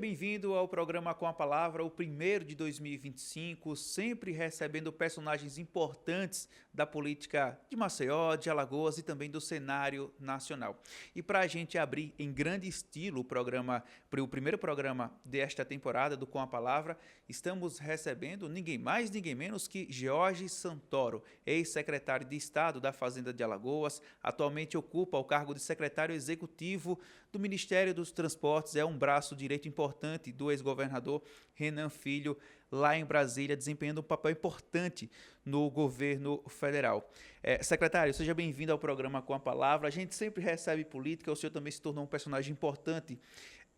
Bem-vindo ao programa Com a Palavra, o primeiro de 2025, sempre recebendo personagens importantes da política de Maceió, de Alagoas e também do cenário nacional. E para a gente abrir em grande estilo o primeiro programa desta temporada do Com a Palavra, estamos recebendo ninguém mais, ninguém menos que George Santoro, ex-secretário de Estado da Fazenda de Alagoas, atualmente ocupa o cargo de secretário executivo do Ministério dos Transportes, é um braço direito importante do ex-governador Renan Filho, lá em Brasília, desempenhando um papel importante no governo federal. Secretário, seja bem-vindo ao programa Com a Palavra. A gente sempre recebe política, o senhor também se tornou um personagem importante,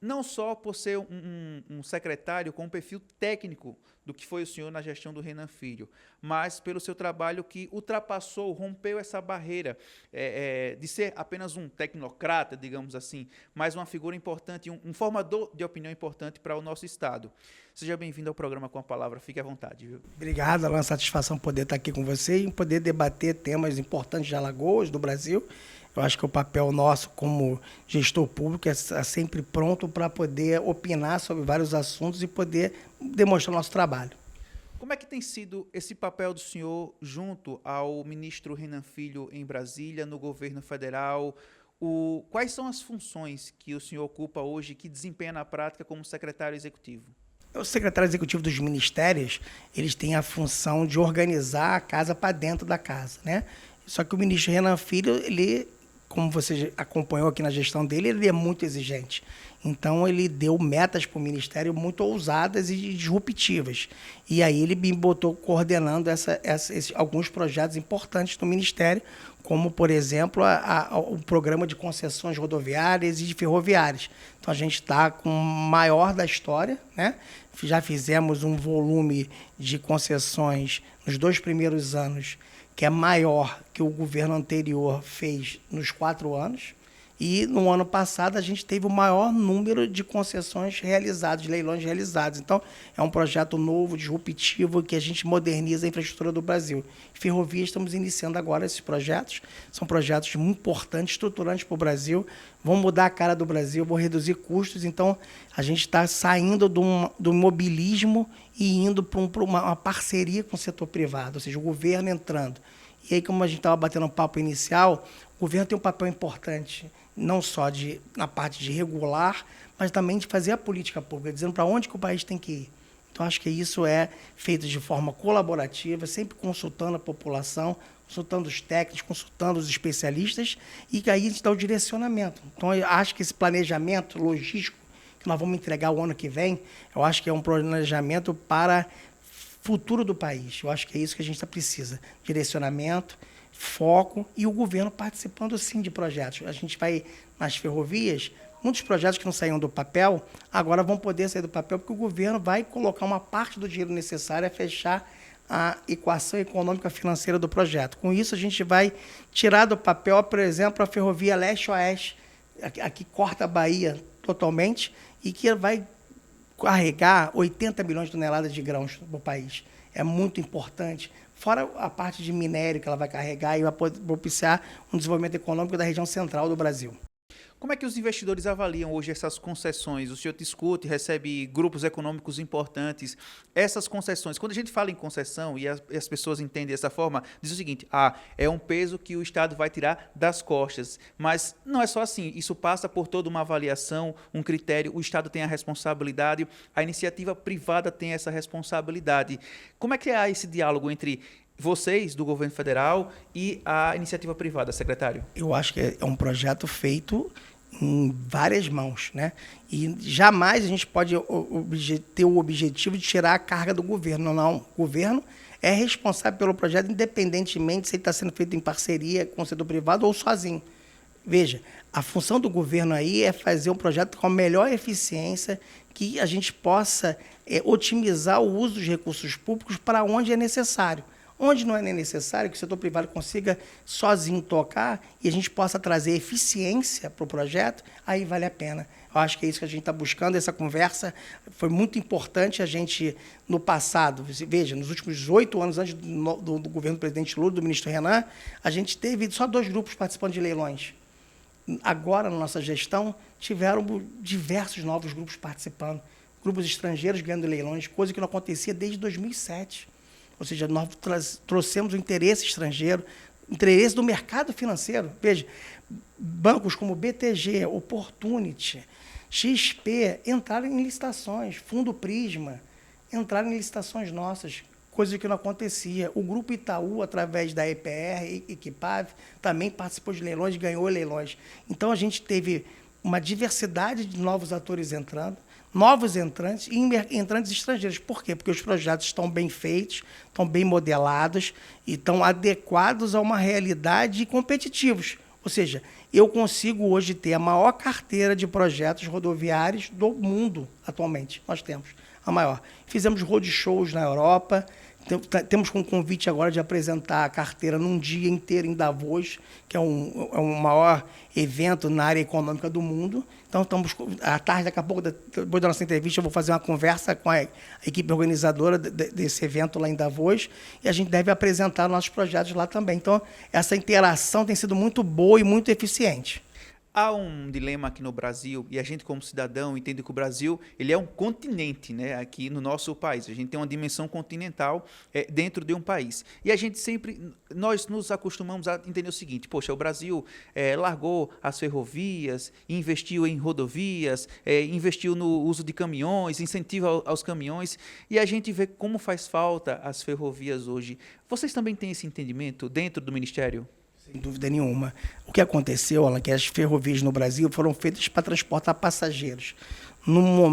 não só por ser um secretário com um perfil técnico do que foi o senhor na gestão do Renan Filho, mas pelo seu trabalho que ultrapassou, rompeu essa barreira de ser apenas um tecnocrata, digamos assim, mas uma figura importante, um formador de opinião importante para o nosso Estado. Seja bem-vindo ao programa Com a Palavra, fique à vontade. Viu? Obrigado, é uma satisfação poder estar aqui com você e poder debater temas importantes de Alagoas, do Brasil. Eu acho que o papel nosso como gestor público é estar sempre pronto para poder opinar sobre vários assuntos e poder demonstrar o nosso trabalho. Como é que tem sido esse papel do senhor junto ao ministro Renan Filho em Brasília, no governo federal? Quais são as funções que o senhor ocupa hoje, que desempenha na prática como secretário executivo? O secretário executivo dos ministérios, eles têm a função de organizar a casa para dentro da casa, né? Só que o ministro Renan Filho, ele, como você acompanhou aqui na gestão dele, ele é muito exigente. Então, ele deu metas para o Ministério muito ousadas e disruptivas. E aí ele me botou coordenando alguns projetos importantes do Ministério, como, por exemplo, o programa de concessões rodoviárias e de ferroviárias. Então, a gente está com o maior da história, né? Já fizemos um volume de concessões nos 2 primeiros anos, que é maior que o governo anterior fez nos 4 anos. E no ano passado a gente teve o maior número de concessões realizadas, de leilões realizados. Então, é um projeto novo, disruptivo, que a gente moderniza a infraestrutura do Brasil. Ferrovia, estamos iniciando agora esses projetos. São projetos muito importantes, estruturantes para o Brasil. Vão mudar a cara do Brasil, vão reduzir custos. Então, a gente está saindo do imobilismo e indo para uma parceria com o setor privado, ou seja, o governo entrando. E aí, como a gente estava batendo um papo inicial, o governo tem um papel importante, não só na parte de regular, mas também de fazer a política pública, dizendo para onde que o país tem que ir. Então, acho que isso é feito de forma colaborativa, sempre consultando a população, consultando os técnicos, consultando os especialistas, e aí a gente dá o direcionamento. Então, eu acho que esse planejamento logístico que nós vamos entregar o ano que vem, eu acho que é um planejamento para futuro do país. Eu acho que é isso que a gente precisa. Direcionamento, foco e o governo participando, sim, de projetos. A gente vai nas ferrovias, muitos projetos que não saíam do papel, agora vão poder sair do papel, porque o governo vai colocar uma parte do dinheiro necessário a fechar a equação econômica financeira do projeto. Com isso, a gente vai tirar do papel, por exemplo, a ferrovia leste-oeste, aqui corta a Bahia totalmente, e que vai carregar 80 milhões de toneladas de grãos no país. É muito importante. Fora a parte de minério que ela vai carregar e vai propiciar um desenvolvimento econômico da região central do Brasil. Como é que os investidores avaliam hoje essas concessões? O senhor discute, recebe grupos econômicos importantes. Essas concessões, quando a gente fala em concessão e as pessoas entendem dessa forma, diz o seguinte, é um peso que o Estado vai tirar das costas. Mas não é só assim, isso passa por toda uma avaliação, um critério, o Estado tem a responsabilidade, a iniciativa privada tem essa responsabilidade. Como é que há esse diálogo entre vocês, do governo federal, e a iniciativa privada, secretário? Eu acho que é um projeto feito em várias mãos, né? E jamais a gente pode ter o objetivo de tirar a carga do governo. Não, o governo é responsável pelo projeto, independentemente se ele está sendo feito em parceria com o setor privado ou sozinho. Veja, a função do governo aí é fazer um projeto com a melhor eficiência, que a gente possa otimizar o uso dos recursos públicos para onde é necessário. Onde não é nem necessário que o setor privado consiga sozinho tocar e a gente possa trazer eficiência para o projeto, aí vale a pena. Eu acho que é isso que a gente está buscando. Essa conversa foi muito importante. A gente, no passado, veja, nos últimos 8 anos antes do governo do presidente Lula, do ministro Renan, a gente teve só 2 grupos participando de leilões. Agora, na nossa gestão, tiveram diversos novos grupos participando, grupos estrangeiros ganhando leilões, coisa que não acontecia desde 2007. Ou seja, nós trouxemos o interesse estrangeiro, interesse do mercado financeiro. Veja, bancos como BTG, Opportunity, XP entraram em licitações, Fundo Prisma, entraram em licitações nossas, coisa que não acontecia. O Grupo Itaú, através da EPR, Equipave, também participou de leilões, ganhou leilões. Então, a gente teve uma diversidade de novos atores entrando, novos entrantes e entrantes estrangeiros. Por quê? Porque os projetos estão bem feitos, estão bem modelados e estão adequados a uma realidade competitivos. Ou seja, eu consigo hoje ter a maior carteira de projetos rodoviários do mundo atualmente. Nós temos a maior. Fizemos roadshows na Europa, temos com um convite agora de apresentar a carteira num dia inteiro em Davos, que é um maior evento na área econômica do mundo. Então, estamos à tarde, daqui a pouco, depois da nossa entrevista, eu vou fazer uma conversa com a equipe organizadora desse evento lá em Davos, e a gente deve apresentar nossos projetos lá também. Então, essa interação tem sido muito boa e muito eficiente. Há um dilema aqui no Brasil, e a gente como cidadão entende que o Brasil ele é um continente, né, aqui no nosso país. A gente tem uma dimensão continental dentro de um país. E a gente sempre, nós nos acostumamos a entender o seguinte, poxa, o Brasil largou as ferrovias, investiu em rodovias, investiu no uso de caminhões, incentiva aos caminhões, e a gente vê como faz falta as ferrovias hoje. Vocês também têm esse entendimento dentro do Ministério? Sem dúvida nenhuma. O que aconteceu, Alan, é que as ferrovias no Brasil foram feitas para transportar passageiros. No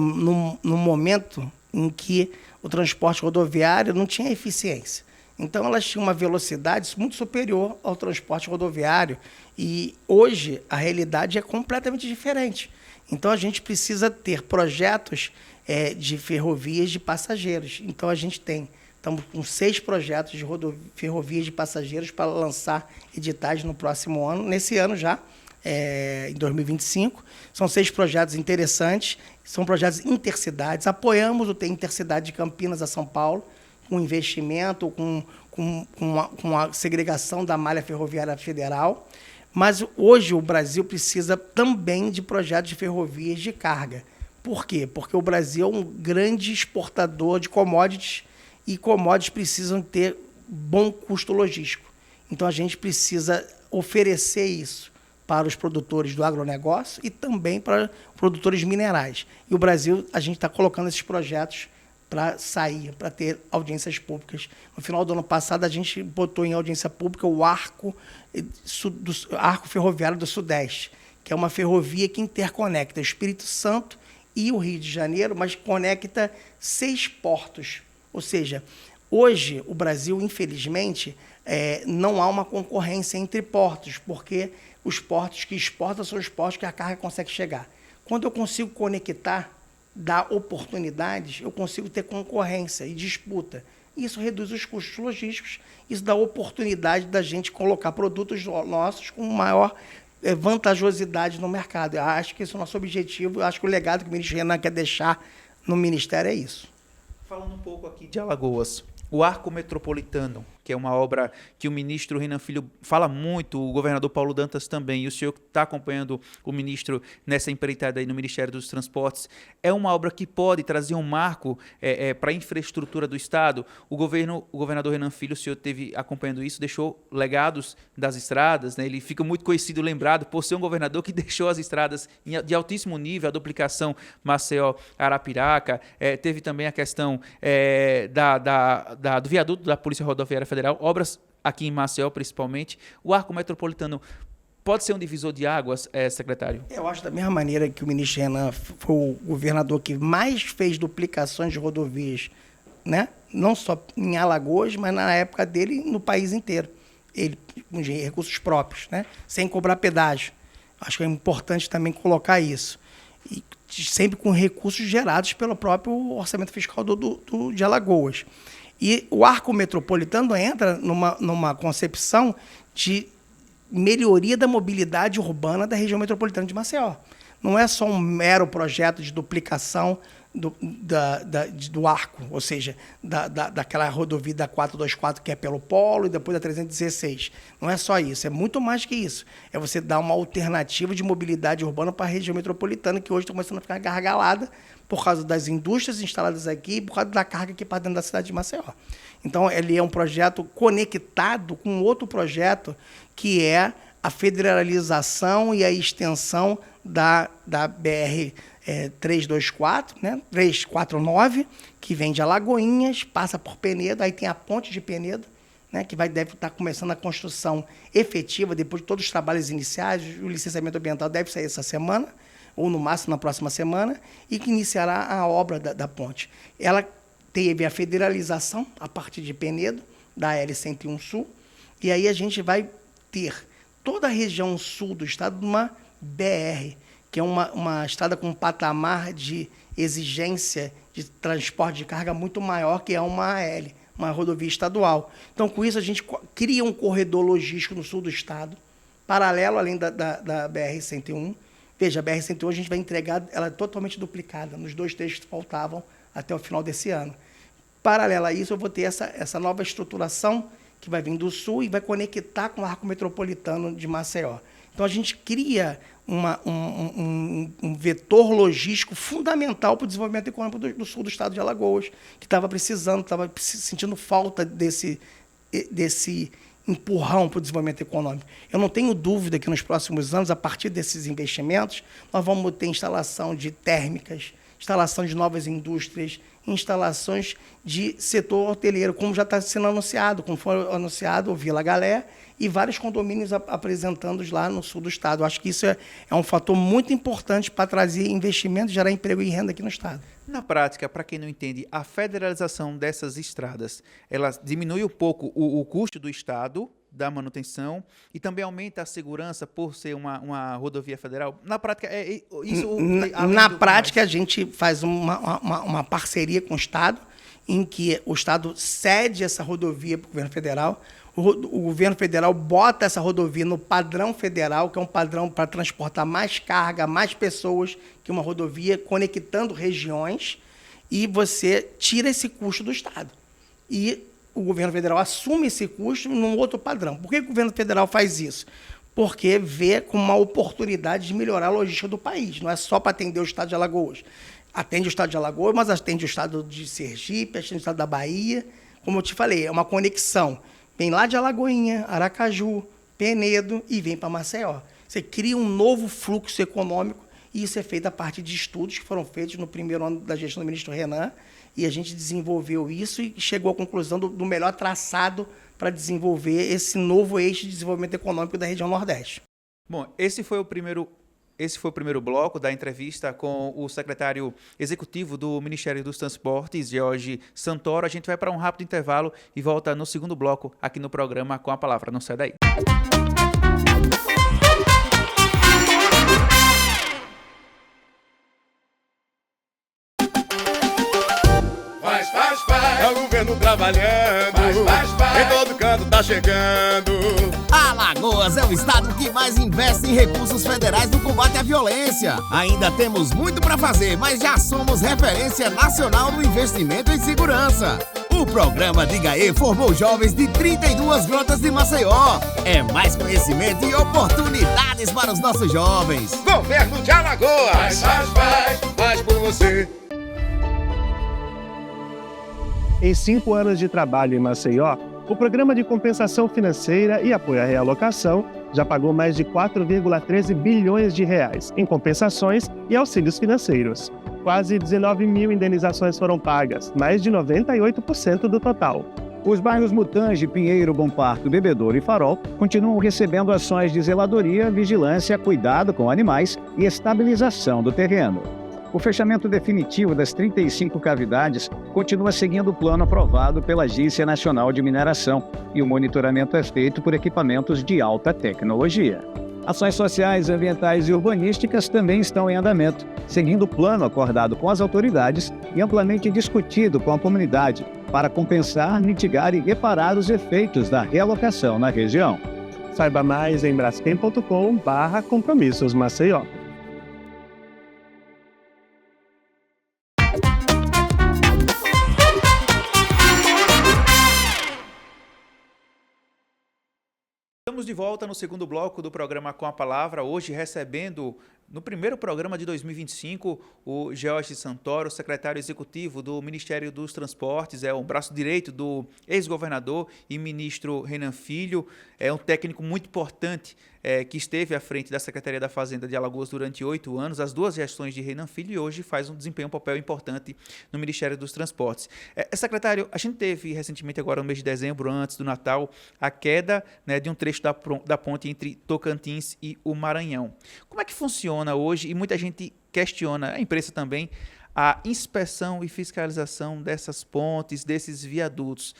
momento em que o transporte rodoviário não tinha eficiência. Então, elas tinham uma velocidade muito superior ao transporte rodoviário. E hoje, a realidade é completamente diferente. Então, a gente precisa ter projetos de ferrovias de passageiros. Então, a gente estamos com 6 projetos de ferrovias de passageiros para lançar editais no próximo ano, nesse ano já, em 2025. São 6 projetos interessantes, são projetos intercidades. Apoiamos o Intercidade de Campinas a São Paulo, com investimento, com a segregação da malha ferroviária federal. Mas hoje o Brasil precisa também de projetos de ferrovias de carga. Por quê? Porque o Brasil é um grande exportador de commodities, e commodities precisam ter bom custo logístico. Então, a gente precisa oferecer isso para os produtores do agronegócio e também para produtores minerais. E o Brasil, a gente está colocando esses projetos para sair, para ter audiências públicas. No final do ano passado, a gente botou em audiência pública o Arco Ferroviário do Sudeste, que é uma ferrovia que interconecta o Espírito Santo e o Rio de Janeiro, mas conecta 6 portos. Ou seja, hoje o Brasil, infelizmente, não há uma concorrência entre portos, porque os portos que exportam são os portos que a carga consegue chegar. Quando eu consigo conectar, dar oportunidades, eu consigo ter concorrência e disputa. Isso reduz os custos logísticos, isso dá oportunidade da gente colocar produtos nossos com maior vantajosidade no mercado. Eu acho que esse é o nosso objetivo, eu acho que o legado que o ministro Renan quer deixar no Ministério é isso. Falando um pouco aqui de Alagoas, o Arco Metropolitano, que é uma obra que o ministro Renan Filho fala muito, o governador Paulo Dantas também, e o senhor que está acompanhando o ministro nessa empreitada aí no Ministério dos Transportes, é uma obra que pode trazer um marco para a infraestrutura do Estado. O governador Renan Filho, o senhor esteve acompanhando isso, deixou legados das estradas, né? Ele fica muito conhecido, lembrado, por ser um governador que deixou as estradas de altíssimo nível, a duplicação Maceió-Arapiraca, teve também a questão do viaduto da Polícia Rodoviária Federal, obras aqui em Maceió principalmente. O Arco Metropolitano pode ser um divisor de águas, secretário? Eu acho da mesma maneira que o ministro Renan foi o governador que mais fez duplicações de rodovias, né? Não só em Alagoas, mas na época dele no país inteiro. Ele com recursos próprios, né? Sem cobrar pedágio. Acho que é importante também colocar isso. E sempre com recursos gerados pelo próprio orçamento fiscal de Alagoas. E o arco metropolitano entra numa concepção de melhoria da mobilidade urbana da região metropolitana de Maceió. Não é só um mero projeto de duplicação do arco, ou seja, daquela rodovia da 424 que é pelo Polo e depois da 316. Não é só isso, é muito mais que isso. É você dar uma alternativa de mobilidade urbana para a região metropolitana, que hoje está começando a ficar gargalada por causa das indústrias instaladas aqui e por causa da carga aqui para dentro da cidade de Maceió. Então, ele é um projeto conectado com outro projeto, que é a federalização e a extensão da BR 324, né? 349, que vem de Alagoinhas, passa por Penedo, aí tem a ponte de Penedo, né? Que deve estar começando a construção efetiva, depois de todos os trabalhos iniciais, o licenciamento ambiental deve sair essa semana, ou no máximo na próxima semana, e que iniciará a obra da ponte. Ela teve a federalização, a partir de Penedo, da L101 Sul, e aí a gente vai ter toda a região sul do estado numa BR, que é uma estrada com um patamar de exigência de transporte de carga muito maior, que é uma AL, uma rodovia estadual. Então, com isso, a gente cria um corredor logístico no sul do estado, paralelo, além da BR-101. Veja, a BR-101 a gente vai entregar, ela é totalmente duplicada, nos 2 trechos que faltavam até o final desse ano. Paralelo a isso, eu vou ter essa nova estruturação que vai vir do sul e vai conectar com o arco metropolitano de Maceió. Então, a gente cria um vetor logístico fundamental para o desenvolvimento econômico do sul do estado de Alagoas, que estava sentindo falta desse empurrão para o desenvolvimento econômico. Eu não tenho dúvida que nos próximos anos, a partir desses investimentos, nós vamos ter instalação de térmicas, instalação de novas indústrias, instalações de setor hoteleiro, como já está sendo anunciado, como foi anunciado o Vila Galé, e vários condomínios apresentando lá no sul do estado. Eu acho que isso é um fator muito importante para trazer investimento, gerar emprego e renda aqui no estado. Na prática, para quem não entende, a federalização dessas estradas, ela diminui um pouco o custo do estado da manutenção e também aumenta a segurança por ser uma rodovia federal? Na prática, é isso? Na prática, a gente faz uma parceria com o estado, em que o estado cede essa rodovia para o governo federal. O governo federal bota essa rodovia no padrão federal, que é um padrão para transportar mais carga, mais pessoas, que uma rodovia conectando regiões, e você tira esse custo do estado. E o governo federal assume esse custo num outro padrão. Por que o governo federal faz isso? Porque vê como uma oportunidade de melhorar a logística do país. Não é só para atender o estado de Alagoas. Atende o estado de Alagoas, mas atende o estado de Sergipe, atende o estado da Bahia. Como eu te falei, é uma conexão. Vem lá de Alagoinha, Aracaju, Penedo e vem para Maceió. Você cria um novo fluxo econômico e isso é feito a partir de estudos que foram feitos no primeiro ano da gestão do ministro Renan, e a gente desenvolveu isso e chegou à conclusão do melhor traçado para desenvolver esse novo eixo de desenvolvimento econômico da região Nordeste. Bom, esse foi o primeiro bloco da entrevista com o secretário executivo do Ministério dos Transportes, Jorge Santoro. A gente vai para um rápido intervalo e volta no segundo bloco aqui no programa Com a Palavra. Não sai daí. É o governo trabalhando, em todo canto tá chegando. Alagoas é o estado que mais investe em recursos federais no combate à violência. Ainda temos muito para fazer, mas já somos referência nacional no investimento em segurança. O programa Diga E formou jovens de 32 grotas de Maceió. É mais conhecimento e oportunidades para os nossos jovens. Governo de Alagoas, faz por você. Em 5 anos de trabalho em Maceió, o Programa de Compensação Financeira e Apoio à Realocação já pagou mais de 4,13 bilhões de reais em compensações e auxílios financeiros. Quase 19 mil indenizações foram pagas, mais de 98% do total. Os bairros Mutange, Pinheiro, Bom Parto, Bebedouro e Farol continuam recebendo ações de zeladoria, vigilância, cuidado com animais e estabilização do terreno. O fechamento definitivo das 35 cavidades continua seguindo o plano aprovado pela Agência Nacional de Mineração e o monitoramento é feito por equipamentos de alta tecnologia. Ações sociais, ambientais e urbanísticas também estão em andamento, seguindo o plano acordado com as autoridades e amplamente discutido com a comunidade, para compensar, mitigar e reparar os efeitos da realocação na região. Saiba mais em braskem.com/compromissos Maceió. Estamos de volta no segundo bloco do programa Com a Palavra, hoje recebendo, no primeiro programa de 2025, o George Santoro, secretário executivo do Ministério dos Transportes, é o braço direito do ex-governador e ministro Renan Filho, é um técnico muito importante que esteve à frente da Secretaria da Fazenda de Alagoas durante 8 anos, as 2 gestões de Renan Filho, e hoje desempenha um papel importante no Ministério dos Transportes. Secretário, a gente teve recentemente, agora no mês de dezembro, antes do Natal, a queda, né, de um trecho da ponte entre Tocantins e o Maranhão. Como é que funciona hoje, e muita gente questiona, a imprensa também, a inspeção e fiscalização dessas pontes, desses viadutos?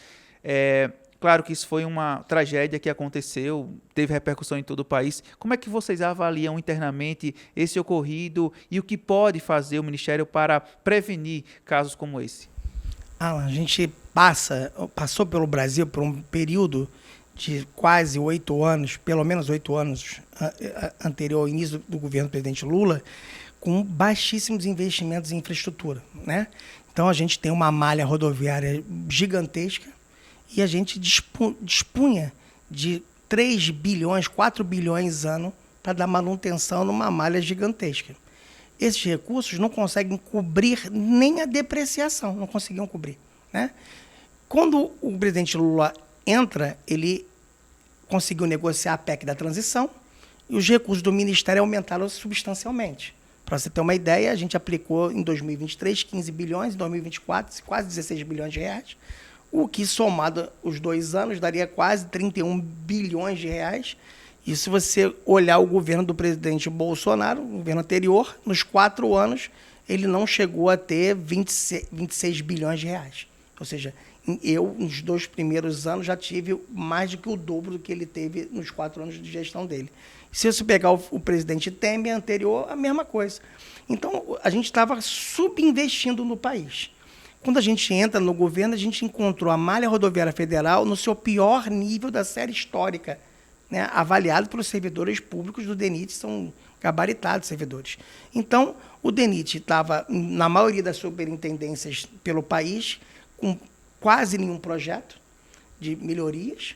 Claro que isso foi uma tragédia que aconteceu, teve repercussão em todo o país. Como é que vocês avaliam internamente esse ocorrido e o que pode fazer o Ministério para prevenir casos como esse? A gente passou pelo Brasil por um período de quase 8 anos, pelo menos 8 anos anterior ao início do governo do presidente Lula, com baixíssimos investimentos em infraestrutura, né? Então a gente tem uma malha rodoviária gigantesca e a gente dispunha de 3 bilhões, 4 bilhões ano para dar manutenção numa malha gigantesca. Esses recursos não conseguem cobrir nem a depreciação, não conseguiam cobrir, né? Quando o presidente Lula entra, ele conseguiu negociar a PEC da transição e os recursos do Ministério aumentaram substancialmente. Para você ter uma ideia, a gente aplicou em 2023 15 bilhões, em 2024 quase 16 bilhões de reais, o que somado os 2 anos daria quase 31 bilhões de reais. E se você olhar o governo do presidente Bolsonaro, o governo anterior, nos 4 anos, ele não chegou a ter 26 bilhões de reais. Ou seja, eu, nos 2 primeiros anos, já tive mais do que o dobro do que ele teve nos 4 anos de gestão dele. Se você pegar o presidente Temer anterior, a mesma coisa. Então, a gente estava subinvestindo no país. Quando a gente entra no governo, a gente encontrou a malha rodoviária federal no seu pior nível da série histórica, né, avaliado pelos servidores públicos do DENIT, são gabaritados servidores. Então, o DENIT estava, na maioria das superintendências pelo país, com quase nenhum projeto de melhorias.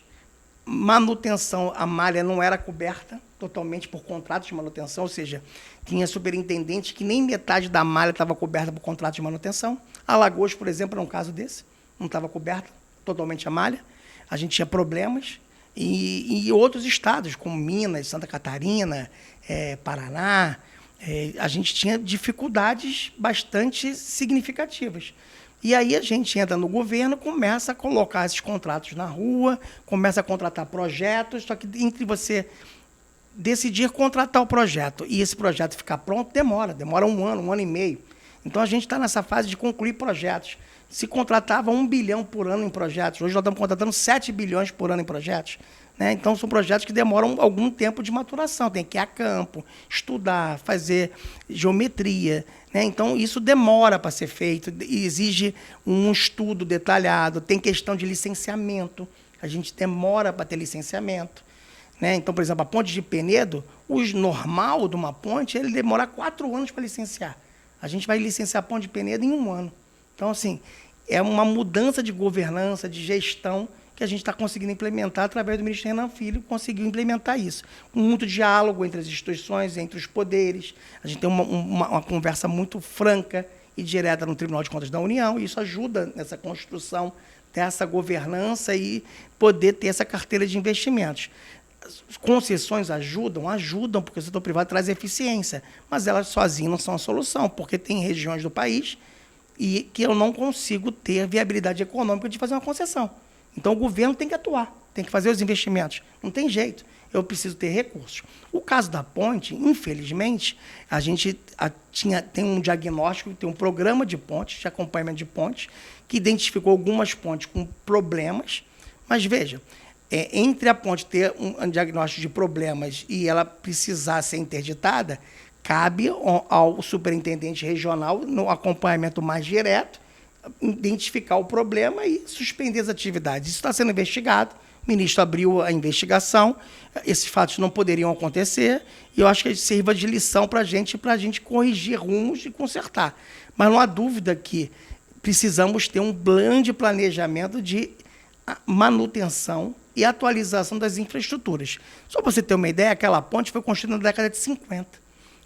Manutenção, a malha não era coberta totalmente por contratos de manutenção, ou seja, tinha superintendente que nem metade da malha estava coberta por contrato de manutenção. Alagoas, por exemplo, era um caso desse, não estava coberta totalmente a malha. A gente tinha problemas. E outros estados, como Minas, Santa Catarina, Paraná, a gente tinha dificuldades bastante significativas. E aí a gente entra no governo, começa a colocar esses contratos na rua, começa a contratar projetos, só que entre você decidir contratar o projeto e esse projeto ficar pronto, demora 1 ano e meio. Então a gente está nessa fase de concluir projetos. Se contratava 1 bilhão por ano em projetos, hoje nós estamos contratando 7 bilhões por ano em projetos, né? Então são projetos que demoram algum tempo de maturação, tem que ir a campo, estudar, fazer geometria, né? Então isso demora para ser feito, exige um estudo detalhado, tem questão de licenciamento, a gente demora para ter licenciamento, né? Então, por exemplo, a ponte de Penedo, o normal de uma ponte, ele demora 4 anos para licenciar. A gente vai licenciar a ponte de Penedo em 1 ano. Então, assim, é uma mudança de governança, de gestão, que a gente está conseguindo implementar através do ministro Renan Filho, conseguiu implementar isso. Com muito diálogo entre as instituições, entre os poderes. A gente tem uma conversa muito franca e direta no Tribunal de Contas da União, e isso ajuda nessa construção dessa governança e poder ter essa carteira de investimentos. As concessões ajudam, porque o setor privado traz eficiência, mas elas sozinhas não são a solução, porque tem regiões do país e que eu não consigo ter viabilidade econômica de fazer uma concessão. Então, o governo tem que atuar, tem que fazer os investimentos. Não tem jeito, eu preciso ter recursos. O caso da ponte, infelizmente, a gente tem um diagnóstico, tem um programa de pontes, de acompanhamento de pontes, que identificou algumas pontes com problemas, mas, veja, entre a ponte ter um diagnóstico de problemas e ela precisar ser interditada, cabe ao superintendente regional, no acompanhamento mais direto, identificar o problema e suspender as atividades. Isso está sendo investigado, o ministro abriu a investigação, esses fatos não poderiam acontecer, e eu acho que sirva de lição para a gente corrigir rumos e consertar. Mas não há dúvida que precisamos ter um plano de planejamento de manutenção e atualização das infraestruturas. Só para você ter uma ideia, aquela ponte foi construída na década de 50,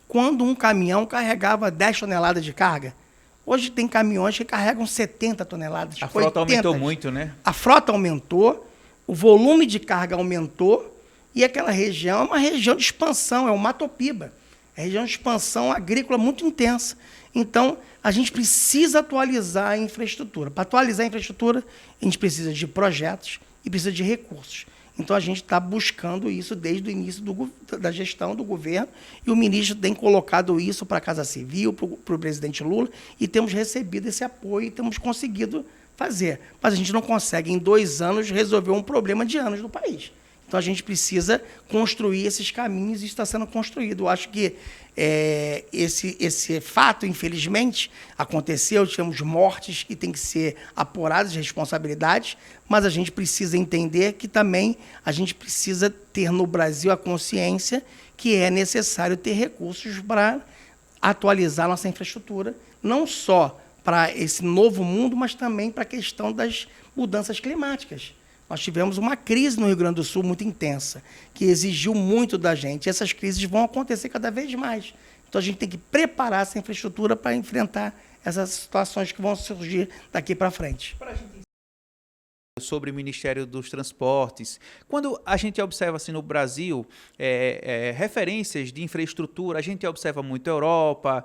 quando um caminhão carregava 10 toneladas de carga. Hoje tem caminhões que carregam 70 toneladas. A frota aumentou muito, né? A frota aumentou, o volume de carga aumentou, e aquela região é uma região de expansão, é o Mato Piba. É uma região de expansão agrícola muito intensa. Então, a gente precisa atualizar a infraestrutura. Para atualizar a infraestrutura, a gente precisa de projetos e precisa de recursos. Então, a gente está buscando isso desde o início da gestão do governo, e o ministro tem colocado isso para a Casa Civil, para o presidente Lula, e temos recebido esse apoio e temos conseguido fazer. Mas a gente não consegue, em 2 anos, resolver um problema de anos no país. Então, a gente precisa construir esses caminhos, e isso está sendo construído. Eu acho que esse fato, infelizmente, aconteceu, tivemos mortes que têm que ser apuradas, responsabilidades, mas a gente precisa entender que também a gente precisa ter no Brasil a consciência que é necessário ter recursos para atualizar nossa infraestrutura, não só para esse novo mundo, mas também para a questão das mudanças climáticas. Nós tivemos uma crise no Rio Grande do Sul muito intensa, que exigiu muito da gente. E essas crises vão acontecer cada vez mais. Então, a gente tem que preparar essa infraestrutura para enfrentar essas situações que vão surgir daqui para frente. Sobre o Ministério dos Transportes, quando a gente observa assim, no Brasil referências de infraestrutura, a gente observa muito a Europa,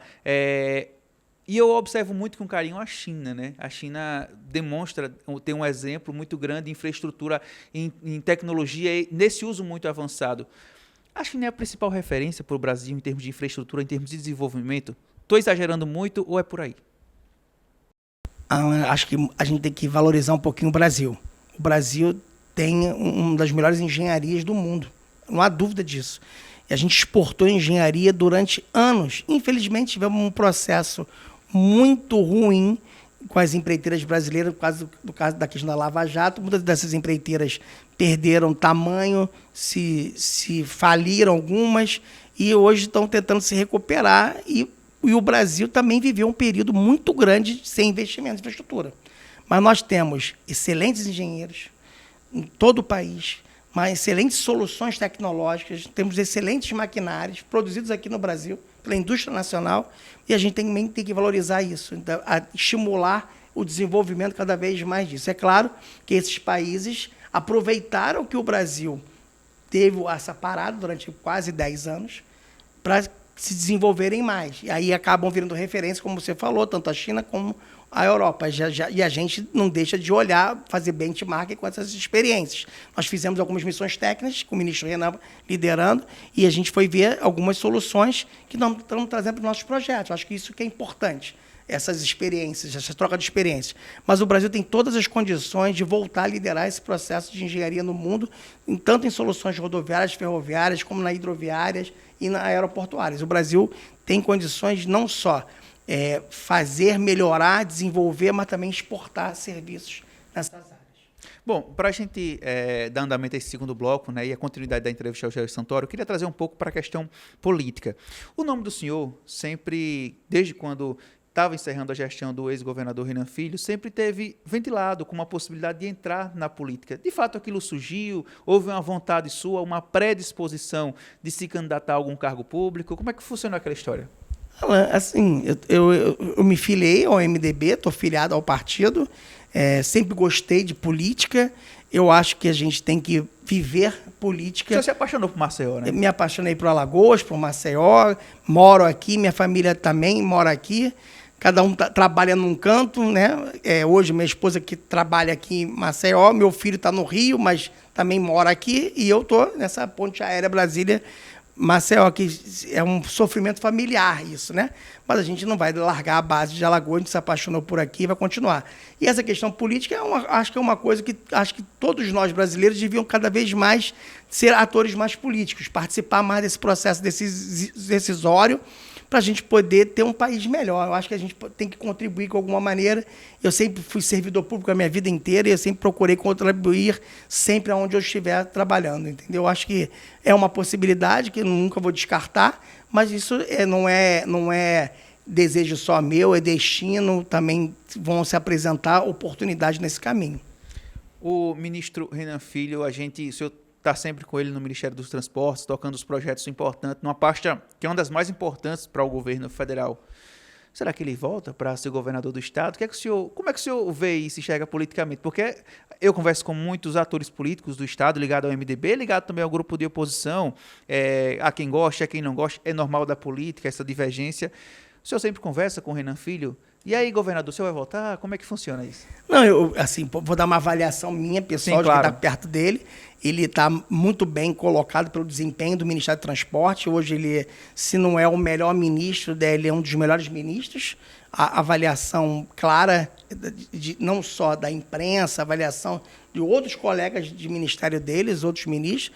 e eu observo muito com carinho a China, né? A China tem um exemplo muito grande de infraestrutura em tecnologia, nesse uso muito avançado. A China é a principal referência para o Brasil em termos de infraestrutura, em termos de desenvolvimento? Estou exagerando muito ou é por aí? Acho que a gente tem que valorizar um pouquinho o Brasil. O Brasil tem uma das melhores engenharias do mundo, não há dúvida disso. E a gente exportou engenharia durante anos. Infelizmente, tivemos um processo muito ruim com as empreiteiras brasileiras, no caso da questão da Lava Jato. Muitas dessas empreiteiras perderam tamanho, se faliram algumas, e hoje estão tentando se recuperar, e o Brasil também viveu um período muito grande sem investimento em infraestrutura. Mas nós temos excelentes engenheiros em todo o país, mas excelentes soluções tecnológicas, temos excelentes maquinários produzidos aqui no Brasil, pela indústria nacional, e a gente também tem que valorizar isso, então, estimular o desenvolvimento cada vez mais disso. É claro que esses países aproveitaram que o Brasil teve essa parada durante quase 10 anos para se desenvolverem mais. E aí acabam virando referência, como você falou, tanto a China como a Europa. E a gente não deixa de olhar, fazer benchmark com essas experiências. Nós fizemos algumas missões técnicas, com o ministro Renan liderando, e a gente foi ver algumas soluções que nós estamos trazendo para os nossos projetos. Acho que isso que é importante, essas experiências, essa troca de experiências. Mas o Brasil tem todas as condições de voltar a liderar esse processo de engenharia no mundo, tanto em soluções rodoviárias, ferroviárias, como na hidroviárias e na aeroportuárias. O Brasil tem condições de não só fazer, melhorar, desenvolver, mas também exportar serviços nessas áreas. Bom, para a gente dar andamento a esse segundo bloco, né, e a continuidade da entrevista ao Jair Santoro, eu queria trazer um pouco para a questão política. O nome do senhor sempre, desde quando estava encerrando a gestão do ex-governador Renan Filho, sempre teve ventilado com uma possibilidade de entrar na política. De fato, aquilo surgiu? Houve uma vontade sua, uma predisposição de se candidatar a algum cargo público? Como é que funcionou aquela história? Assim, eu me filiei ao MDB, estou filiado ao partido, sempre gostei de política. Eu acho que a gente tem que viver política. Você se apaixonou por Maceió, né? Me apaixonei por Alagoas, por Maceió, moro aqui, minha família também mora aqui. Cada um trabalha num canto, né? Hoje, minha esposa que trabalha aqui em Maceió, meu filho está no Rio, mas também mora aqui, e eu estou nessa ponte aérea Brasília Maceió, que é um sofrimento familiar isso, né? Mas a gente não vai largar a base de Alagoas, a gente se apaixonou por aqui e vai continuar. E essa questão política, acho que é uma coisa que acho que todos nós brasileiros deviam cada vez mais ser atores mais políticos, participar mais desse processo decisório, para a gente poder ter um país melhor. Eu acho que a gente tem que contribuir de alguma maneira. Eu sempre fui servidor público a minha vida inteira e eu sempre procurei contribuir sempre onde eu estiver trabalhando, entendeu? Eu acho que é uma possibilidade que eu nunca vou descartar, mas isso não é desejo só meu, é destino, também vão se apresentar oportunidades nesse caminho. O ministro Renan Filho, o senhor está sempre com ele no Ministério dos Transportes, tocando os projetos importantes, numa pasta que é uma das mais importantes para o governo federal. Será que ele volta para ser governador do estado? Como é que o senhor vê e se enxerga politicamente? Porque eu converso com muitos atores políticos do estado, ligado ao MDB, ligado também ao grupo de oposição, a quem gosta, a quem não gosta, é normal da política, essa divergência. O senhor sempre conversa com o Renan Filho? E aí, governador, o senhor vai voltar? Como é que funciona isso? Não, eu assim, vou dar uma avaliação minha, pessoal, de quem está perto dele. Ele está muito bem colocado pelo desempenho do Ministério do Transporte. Hoje, ele, se não é o melhor ministro, ele é um dos melhores ministros. A avaliação clara, não só da imprensa, a avaliação de outros colegas de ministério deles, outros ministros,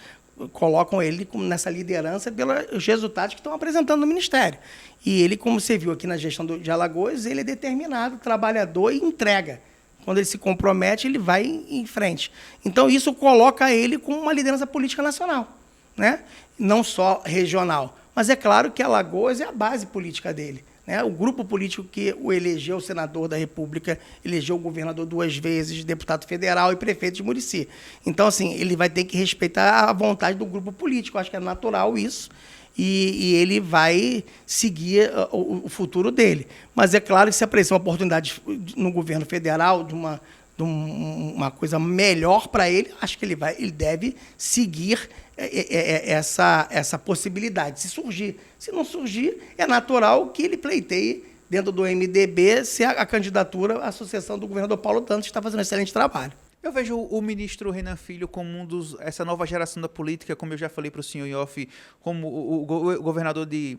colocam ele nessa liderança pelos resultados que estão apresentando no Ministério. E ele, como você viu aqui na gestão de Alagoas, ele é determinado, trabalhador e entrega. Quando ele se compromete, ele vai em frente. Então, isso coloca ele como uma liderança política nacional, né? Não só regional. Mas é claro que Alagoas é a base política dele, né? O grupo político que o elegeu senador da República, elegeu o governador 2 vezes, deputado federal e prefeito de Murici. Então, assim, ele vai ter que respeitar a vontade do grupo político. Eu acho que é natural isso. E ele vai seguir o futuro dele. Mas é claro que se aparecer uma oportunidade no governo federal de uma coisa melhor para ele, acho que ele deve seguir essa possibilidade, se surgir. Se não surgir, é natural que ele pleiteie dentro do MDB se a candidatura à sucessão do governador Paulo Dantas, que está fazendo um excelente trabalho. Eu vejo o ministro Renan Filho como essa nova geração da política, como eu já falei para o senhor em off, como o governador de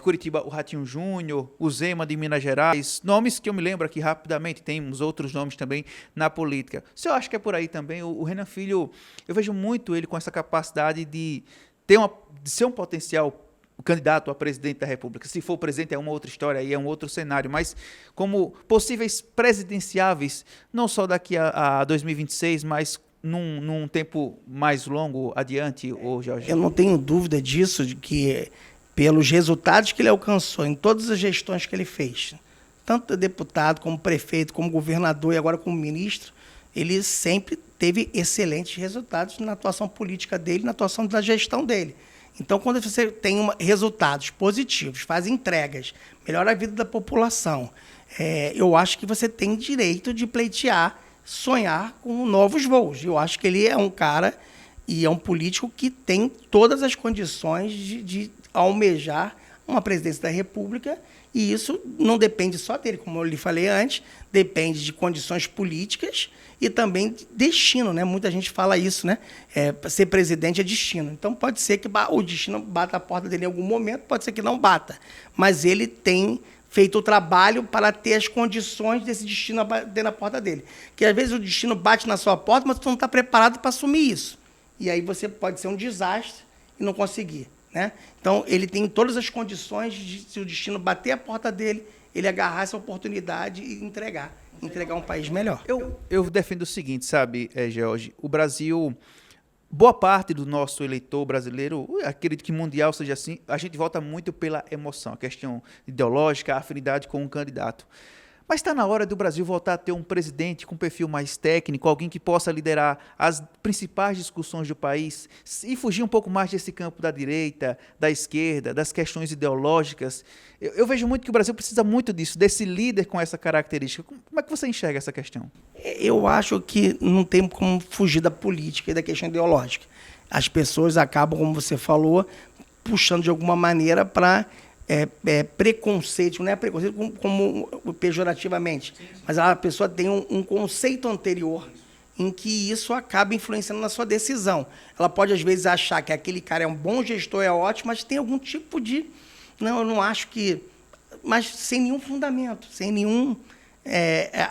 Curitiba, o Ratinho Júnior, o Zema de Minas Gerais, nomes que eu me lembro aqui rapidamente, temos outros nomes também na política. O senhor acha que é por aí também? O Renan Filho, eu vejo muito ele com essa capacidade de ser um potencial candidato a presidente da República. Se for presidente é uma outra história, aí é um outro cenário, mas como possíveis presidenciáveis, não só daqui a 2026, mas num tempo mais longo adiante, Jorge? Eu não tenho dúvida disso, de que pelos resultados que ele alcançou em todas as gestões que ele fez, tanto deputado, como prefeito, como governador e agora como ministro, ele sempre teve excelentes resultados na atuação política dele, na atuação da gestão dele. Então, quando você tem resultados positivos, faz entregas, melhora a vida da população, eu acho que você tem direito de pleitear, sonhar com novos voos. Eu acho que ele é um cara e é um político que tem todas as condições de almejar uma presidência da República, e isso não depende só dele, como eu lhe falei antes, depende de condições políticas e também de destino, né? Muita gente fala isso, né? Ser presidente é destino. Então, pode ser que o destino bata a porta dele em algum momento, pode ser que não bata. Mas ele tem feito o trabalho para ter as condições desse destino bater na porta dele. Porque, às vezes, o destino bate na sua porta, mas você não está preparado para assumir isso. E aí você pode ser um desastre e não conseguir, né? Então, ele tem todas as condições de, se o destino bater a porta dele, ele agarrar essa oportunidade e entregar um país melhor. Eu defendo o seguinte, sabe, Jorge, o Brasil, boa parte do nosso eleitor brasileiro, acredito que mundial seja assim, a gente vota muito pela emoção, a questão ideológica, a afinidade com um candidato. Mas está na hora do Brasil voltar a ter um presidente com perfil mais técnico, alguém que possa liderar as principais discussões do país e fugir um pouco mais desse campo da direita, da esquerda, das questões ideológicas. Eu vejo muito que o Brasil precisa muito disso, desse líder com essa característica. Como é que você enxerga essa questão? Eu acho que não tem como fugir da política e da questão ideológica. As pessoas acabam, como você falou, puxando de alguma maneira para... preconceito, não é preconceito como pejorativamente, mas a pessoa tem um conceito anterior em que isso acaba influenciando na sua decisão. Ela pode, às vezes, achar que aquele cara é um bom gestor, é ótimo, mas tem algum tipo de... Não, eu não acho que... Mas sem nenhum fundamento, sem nenhum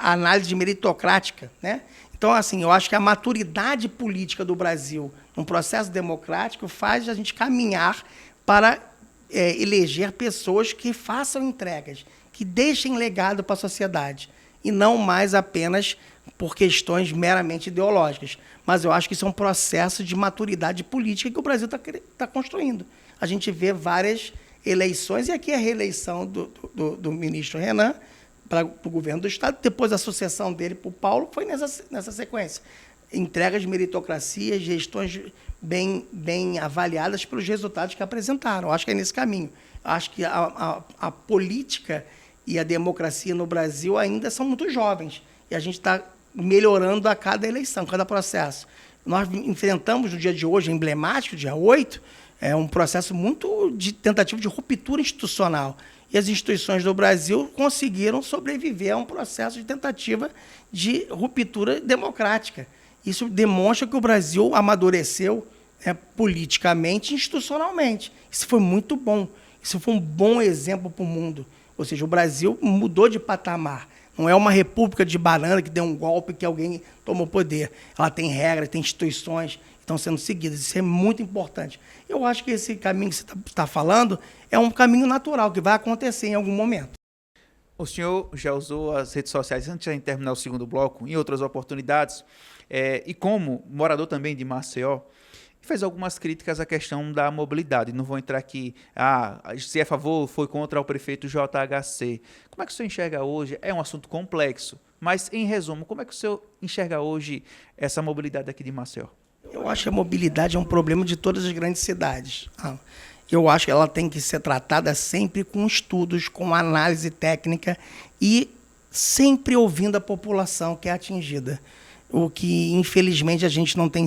análise meritocrática, né? Então, assim, eu acho que a maturidade política do Brasil, num processo democrático, faz a gente caminhar para eleger pessoas que façam entregas, que deixem legado para a sociedade, e não mais apenas por questões meramente ideológicas. Mas eu acho que isso é um processo de maturidade política que o Brasil está construindo. A gente vê várias eleições, e aqui a reeleição do ministro Renan para o governo do Estado, depois a sucessão dele para o Paulo, foi nessa sequência. Entregas de meritocracia, gestões bem avaliadas pelos resultados que apresentaram. Eu acho que é nesse caminho. Eu acho que a política e a democracia no Brasil ainda são muito jovens, e a gente está melhorando a cada eleição, cada processo. Nós enfrentamos no dia de hoje, emblemático, dia 8, um processo muito de tentativa de ruptura institucional. E as instituições do Brasil conseguiram sobreviver a um processo de tentativa de ruptura democrática. Isso demonstra que o Brasil amadureceu politicamente e institucionalmente. Isso foi muito bom. Isso foi um bom exemplo para o mundo. Ou seja, o Brasil mudou de patamar. Não é uma república de banana que deu um golpe que alguém tomou poder. Ela tem regras, tem instituições que estão sendo seguidas. Isso é muito importante. Eu acho que esse caminho que você está falando é um caminho natural, que vai acontecer em algum momento. O senhor já usou as redes sociais, antes de terminar o segundo bloco, em outras oportunidades, e como morador também de Maceió, fez algumas críticas à questão da mobilidade. Não vou entrar aqui, se é a favor, foi contra o prefeito JHC. Como é que o senhor enxerga hoje? É um assunto complexo, mas, em resumo, como é que o senhor enxerga hoje essa mobilidade aqui de Maceió? Eu acho que a mobilidade é um problema de todas as grandes cidades. Eu acho que ela tem que ser tratada sempre com estudos, com análise técnica e sempre ouvindo a população que é atingida. O que, infelizmente, a gente não tem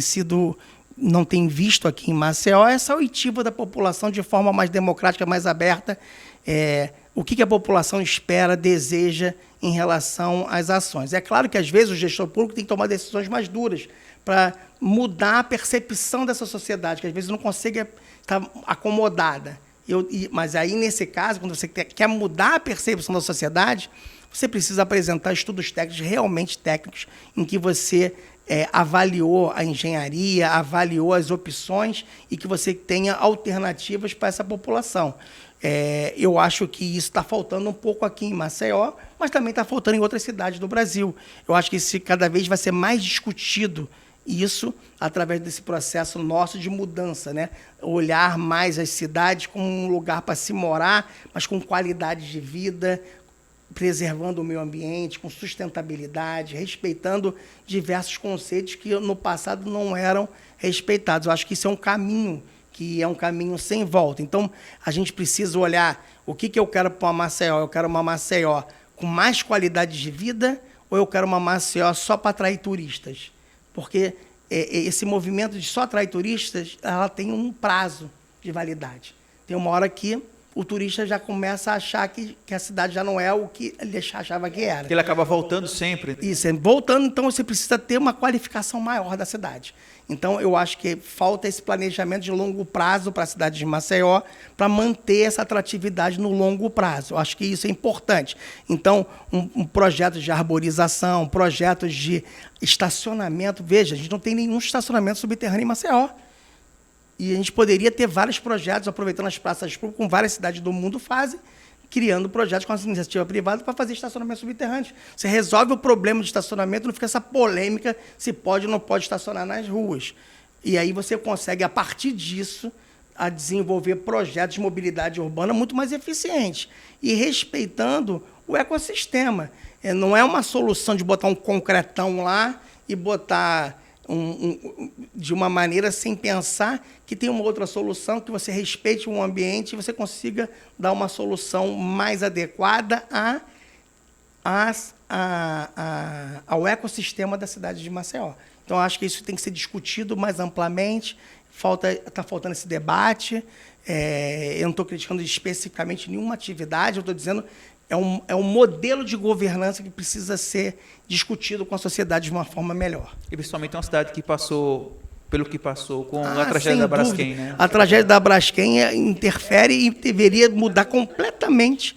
visto aqui em Maceió é essa oitiva da população de forma mais democrática, mais aberta. O que a população espera, deseja em relação às ações. É claro que, às vezes, o gestor público tem que tomar decisões mais duras para mudar a percepção dessa sociedade, que às vezes não consegue estar acomodada. Mas aí, nesse caso, quando você quer mudar a percepção da sociedade, você precisa apresentar estudos técnicos, realmente técnicos, em que você avaliou a engenharia, avaliou as opções e que você tenha alternativas para essa população. Eu acho que isso está faltando um pouco aqui em Maceió, mas também está faltando em outras cidades do Brasil. Eu acho que isso cada vez vai ser mais discutido, isso através desse processo nosso de mudança, né? Olhar mais as cidades como um lugar para se morar, mas com qualidade de vida, preservando o meio ambiente, com sustentabilidade, respeitando diversos conceitos que no passado não eram respeitados. Eu acho que isso é um caminho, que é um caminho sem volta. Então, a gente precisa olhar o que eu quero para uma Maceió. Eu quero uma Maceió com mais qualidade de vida ou eu quero uma Maceió só para atrair turistas? Porque esse movimento de só atrair turistas, ela tem um prazo de validade. Tem uma hora que o turista já começa a achar que a cidade já não é o que ele achava que era. Ele acaba voltando sempre. Isso, voltando, então você precisa ter uma qualificação maior da cidade. Então, eu acho que falta esse planejamento de longo prazo para a cidade de Maceió, para manter essa atratividade no longo prazo. Eu acho que isso é importante. Então, um projeto de arborização, projetos de estacionamento. Veja, a gente não tem nenhum estacionamento subterrâneo em Maceió. E a gente poderia ter vários projetos, aproveitando as praças públicas, como várias cidades do mundo fazem, criando projetos com a iniciativa privada para fazer estacionamento subterrâneo. Você resolve o problema de estacionamento, não fica essa polêmica se pode ou não pode estacionar nas ruas. E aí você consegue, a partir disso, a desenvolver projetos de mobilidade urbana muito mais eficientes e respeitando o ecossistema. Não é uma solução de botar um concretão lá e botar de uma maneira sem pensar que tem uma outra solução, que você respeite o ambiente e você consiga dar uma solução mais adequada ao ecossistema da cidade de Maceió. Então, acho que isso tem que ser discutido mais amplamente, está faltando esse debate. Eu não estou criticando especificamente nenhuma atividade, eu estou dizendo é um modelo de governança que precisa ser discutido com a sociedade de uma forma melhor. E principalmente uma cidade que passou pelo que passou com a Sem tragédia da dúvida. Braskem, né? A tragédia da Braskem interfere e deveria mudar completamente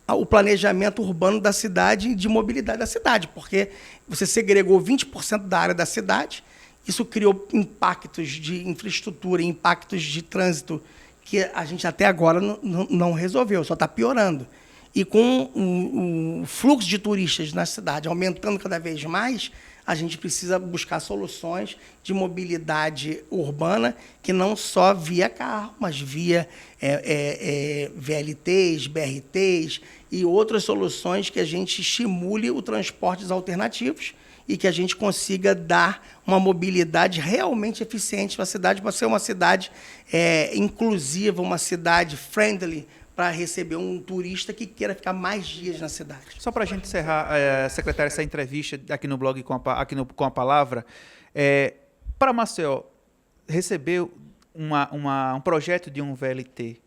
o planejamento urbano da cidade e de mobilidade da cidade, porque você segregou 20% da área da cidade, isso criou impactos de infraestrutura, impactos de trânsito que a gente até agora não resolveu, só está piorando. E com o fluxo de turistas na cidade aumentando cada vez mais, a gente precisa buscar soluções de mobilidade urbana que não só via carro, mas via VLTs, BRTs e outras soluções que a gente estimule o transportes alternativos e que a gente consiga dar uma mobilidade realmente eficiente para a cidade, para ser uma cidade inclusiva, uma cidade friendly, para receber um turista que queira ficar mais dias na cidade. Só para a gente encerrar, secretário, essa entrevista aqui no blog com a palavra, para Maceió, receber um projeto de um VLT,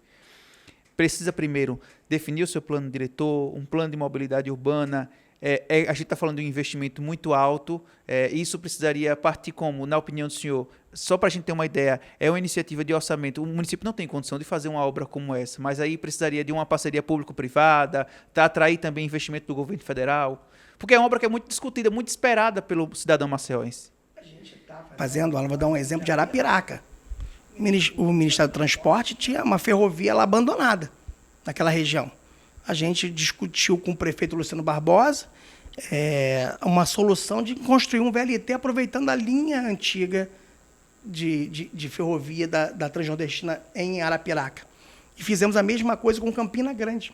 precisa primeiro definir o seu plano diretor, um plano de mobilidade urbana. A gente está falando de um investimento muito alto, isso precisaria partir como, na opinião do senhor, só para a gente ter uma ideia, é uma iniciativa de orçamento, o município não tem condição de fazer uma obra como essa, mas aí precisaria de uma parceria público-privada, atrair também investimento do governo federal, porque é uma obra que é muito discutida, muito esperada pelo cidadão maceiense. Vou dar um exemplo de Arapiraca. O Ministério do Transporte tinha uma ferrovia lá abandonada, naquela região. A gente discutiu com o prefeito Luciano Barbosa uma solução de construir um VLT aproveitando a linha antiga de ferrovia da Transnordestina em Arapiraca. E fizemos a mesma coisa com Campina Grande,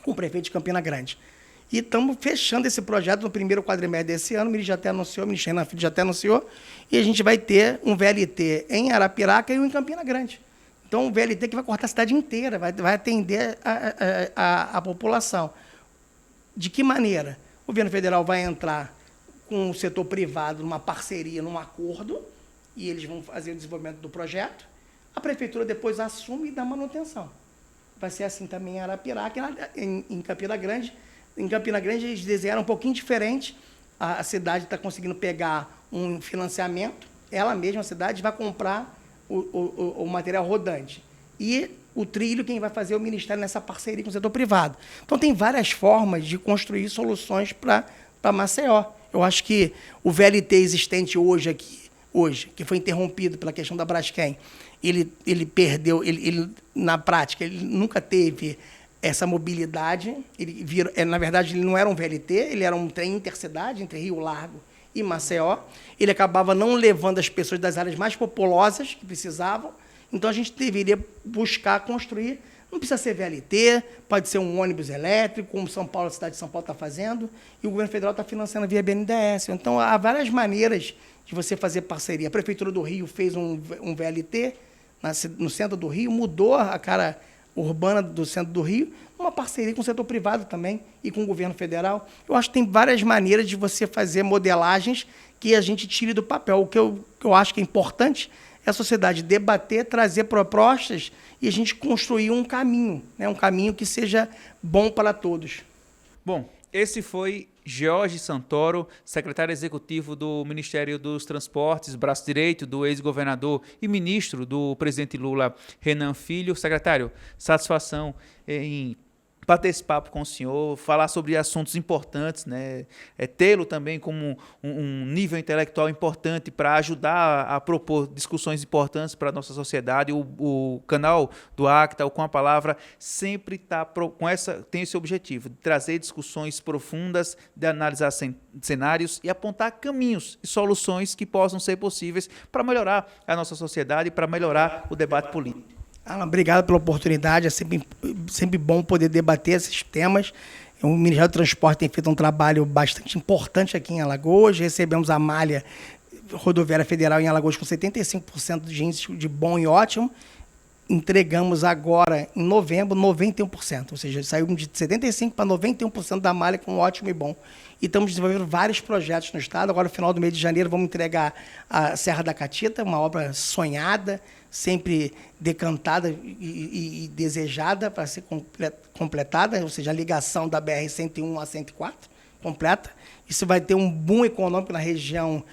com o prefeito de Campina Grande. E estamos fechando esse projeto no primeiro quadrimestre desse ano, o ministro Renan Filho já até anunciou, e a gente vai ter um VLT em Arapiraca e um em Campina Grande. Então, um VLT que vai cortar a cidade inteira, vai atender a população. De que maneira? O governo federal vai entrar com o setor privado numa parceria, num acordo, e eles vão fazer o desenvolvimento do projeto. A prefeitura depois assume e dá manutenção. Vai ser assim também em Arapiraca, em Campina Grande. Em Campina Grande, eles desenharam um pouquinho diferente. A cidade está conseguindo pegar um financiamento, ela mesma, a cidade, vai comprar o material rodante. E o trilho, quem vai fazer é o Ministério nessa parceria com o setor privado. Então, tem várias formas de construir soluções para Maceió. Eu acho que o VLT existente hoje, que foi interrompido pela questão da Braskem, ele perdeu, na prática, ele nunca teve essa mobilidade. Na verdade, ele não era um VLT, ele era um trem intercidade entre Rio Largo e Maceió. Ele acabava não levando as pessoas das áreas mais populosas que precisavam. Então, a gente deveria buscar construir, não precisa ser VLT, pode ser um ônibus elétrico, como São Paulo, a cidade de São Paulo está fazendo, e o governo federal está financiando via BNDES. Então, há várias maneiras de você fazer parceria. A Prefeitura do Rio fez um VLT no centro do Rio, mudou a cara urbana do centro do Rio, uma parceria com o setor privado também e com o governo federal. Eu acho que tem várias maneiras de você fazer modelagens que a gente tire do papel. O que eu acho que é importante é a sociedade debater, trazer propostas e a gente construir um caminho, né? Um caminho que seja bom para todos. Bom, esse foi Jorge Santoro, secretário executivo do Ministério dos Transportes, braço direito do ex-governador e ministro do presidente Lula, Renan Filho. Secretário, satisfação em bater esse papo com o senhor, falar sobre assuntos importantes, né? Tê-lo também como um nível intelectual importante para ajudar a propor discussões importantes para a nossa sociedade. O canal do Acta, o Com a Palavra, sempre tem esse objetivo, de trazer discussões profundas, de analisar cenários e apontar caminhos e soluções que possam ser possíveis para melhorar a nossa sociedade e para melhorar o debate político. Alan, obrigado pela oportunidade, é sempre bom poder debater esses temas. O Ministério do Transporte tem feito um trabalho bastante importante aqui em Alagoas, recebemos a malha rodoviária federal em Alagoas com 75% de índice de bom e ótimo, entregamos agora, em novembro, 91%. Ou seja, saímos de 75% para 91% da malha com ótimo e bom. E estamos desenvolvendo vários projetos no estado. Agora, no final do mês de janeiro, vamos entregar a Serra da Catita, uma obra sonhada, sempre decantada e desejada para ser completada, ou seja, a ligação da BR-101 a 104, completa. Isso vai ter um boom econômico na região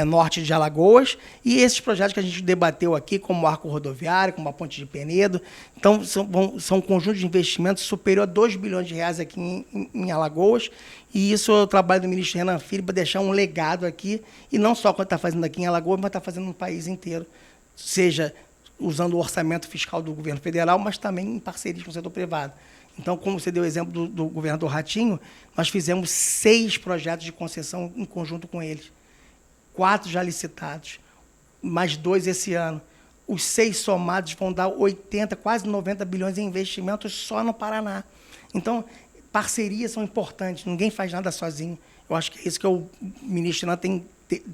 norte de Alagoas. E esses projetos que a gente debateu aqui, como o arco rodoviário, como a ponte de Penedo, então são um conjunto de investimentos superior a 2 bilhões de reais aqui em Alagoas. E isso é o trabalho do ministro Renan Filho para deixar um legado aqui, e não só quando está fazendo aqui em Alagoas, mas está fazendo no país inteiro, seja usando o orçamento fiscal do governo federal, mas também em parceria com o setor privado. Então, como você deu o exemplo do governador Ratinho, nós fizemos 6 projetos de concessão em conjunto com eles. 4 já licitados, mais 2 esse ano. Os 6 somados vão dar 80, quase 90 bilhões em investimentos só no Paraná. Então, parcerias são importantes, ninguém faz nada sozinho. Eu acho que é isso que o ministro Renan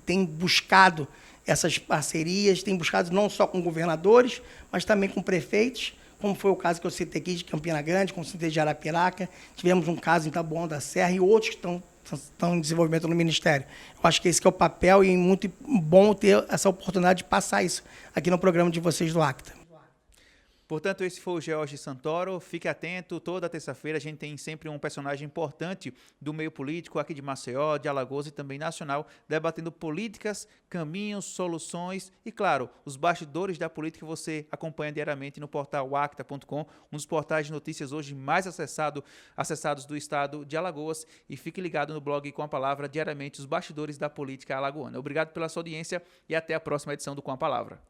tem buscado, essas parcerias, tem buscado não só com governadores, mas também com prefeitos, como foi o caso que eu citei aqui de Campina Grande, como citei de Arapiraca, tivemos um caso em Taboão da Serra e outros que estão em desenvolvimento no Ministério. Eu acho que esse que é o papel, e é muito bom ter essa oportunidade de passar isso aqui no programa de vocês do Acta. Portanto, esse foi o George Santoro. Fique atento, toda terça-feira a gente tem sempre um personagem importante do meio político aqui de Maceió, de Alagoas e também nacional, debatendo políticas, caminhos, soluções e, claro, os bastidores da política que você acompanha diariamente no portal acta.com, um dos portais de notícias hoje mais acessados do estado de Alagoas. E fique ligado no blog Com a Palavra, diariamente os bastidores da política alagoana. Obrigado pela sua audiência e até a próxima edição do Com a Palavra.